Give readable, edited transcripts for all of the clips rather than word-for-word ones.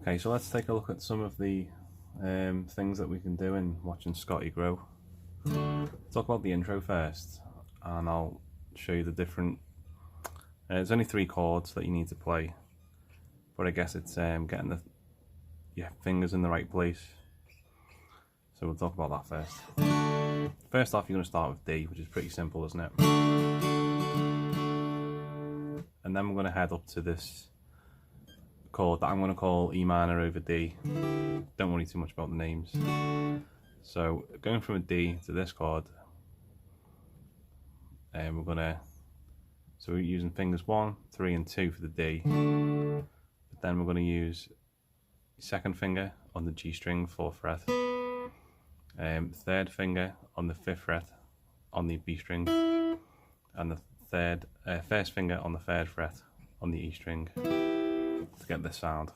Okay, so let's take a look at some of the things that we can do in watching Scotty grow. Talk about the intro first, and I'll show you the different. There's only 3 chords that you need to play, but I guess it's getting your fingers in the right place. So we'll talk about that first. First off, you're going to start with D, which is pretty simple, isn't it? And then we're going to head up to this chord that I'm going to call E minor over D. Don't worry too much about the names. So going from a D to this chord, and we're using fingers 1, 3 and 2 for the D, but then we're going to use second finger on the G string 4th fret, third finger on the 5th fret on the B string, and the first finger on the 3rd fret on the E string to get this sound.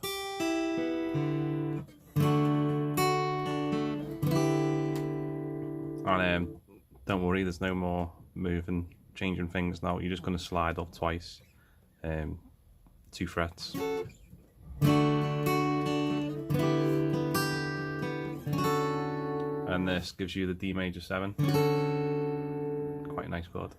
And don't worry, there's no more moving, changing fingers now. You're just going to slide up twice, 2 frets. And this gives you the D major 7. Quite a nice chord.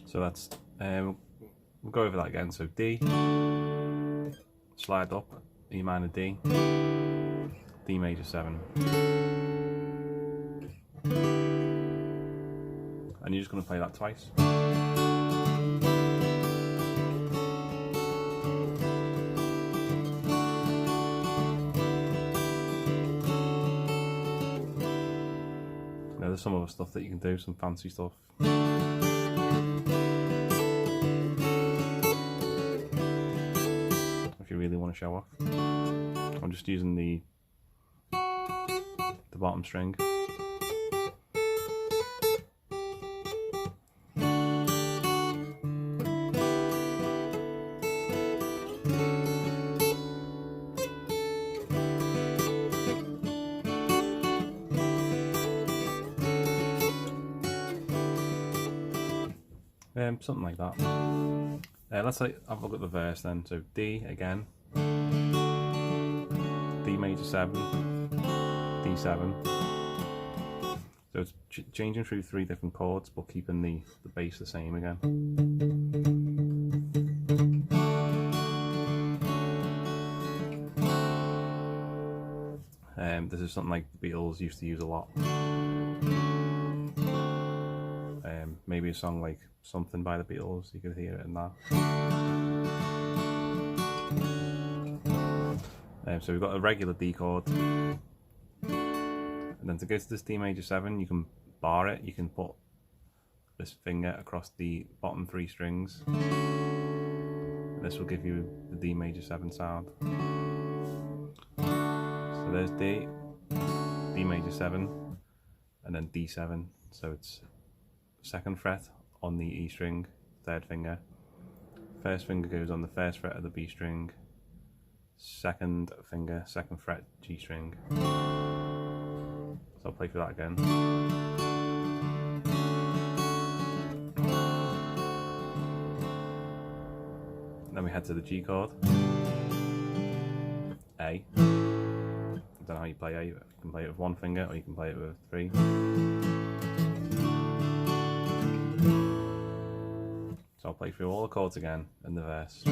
So that's, we'll go over that again. So D, slide up, E minor D, D major 7. And you're just going to play that twice. Now there's some other stuff that you can do, some fancy stuff. If you really want to show off. I'm just using the bottom string. Something like that. Let's have a look at the verse then. So D again, D major 7, D7. So it's changing through 3 different chords, but keeping the bass the same again. This is something like the Beatles used to use a lot. Maybe a song like Something by the Beatles, you could hear it in that. So we've got a regular D chord, and then to go to this D major 7, you can bar it. You can put this finger across the bottom 3 strings. This will give you the D major 7 sound. So there's D, D major 7, and then D7. So it's 2nd fret on the E string, 3rd finger. 1st finger goes on the 1st fret of the B string. 2nd finger, 2nd fret G string. So I'll play through that again. And then we head to the G chord. A. I don't know how you play A. You can play it with 1 finger or you can play it with 3. So I'll play through all the chords again in the verse.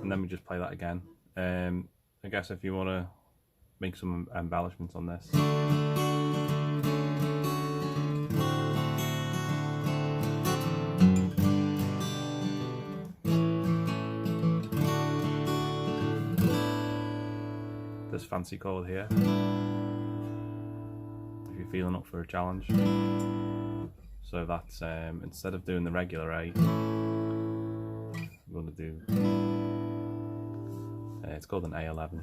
And then we just play that again. I guess if you want to make some embellishments on this. This fancy chord here, if you're feeling up for a challenge. So that's instead of doing the regular A, I'm going to do it's called an A11.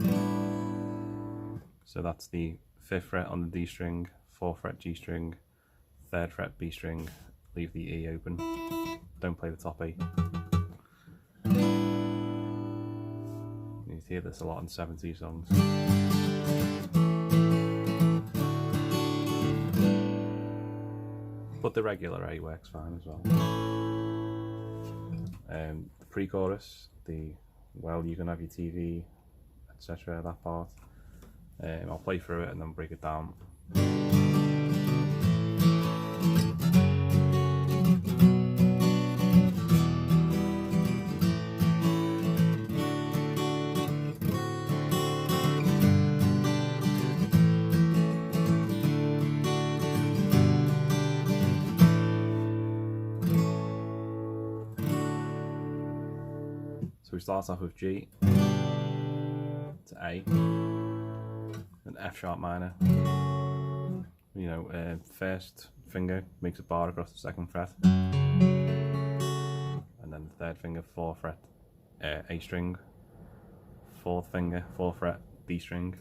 So that's the 5th fret on the D string, 4th fret G string, 3rd fret B string, leave the E open, don't play the top E. You hear this a lot in 70s songs. But the regular A works fine as well. The pre-chorus, the well you can have your TV, etc., that part, I'll play through it and then break it down. So we start off with G to A, and F sharp minor. You know, first finger makes a bar across the 2nd fret, and then the 3rd finger 4th fret A string, 4th finger 4th fret D string,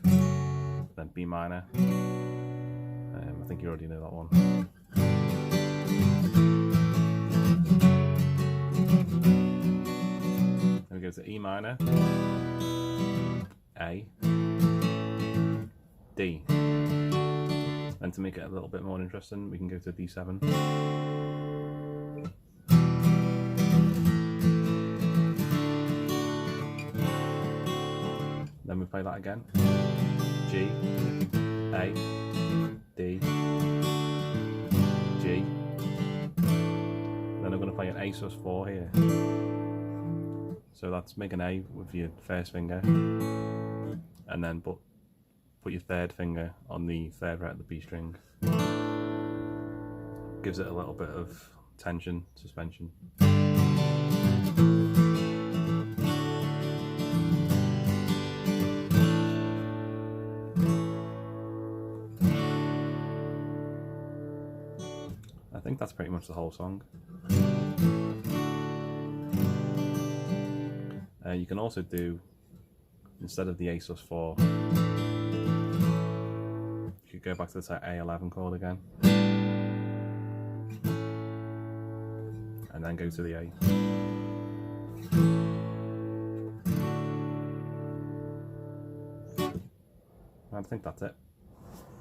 then B minor. I think you already know that one. Then we go to E minor, A, D. And to make it a little bit more interesting, we can go to D7. Then we play that again. G, A, D, G. Then I'm going to play an A sus4 here. So that's make an A with your 1st finger, and then put your 3rd finger on the 3rd fret of the B string. Gives it a little bit of tension, suspension. I think that's pretty much the whole song. You can also do, instead of the A sus4, you could go back to the A11 chord again, and then go to the A. I think that's it.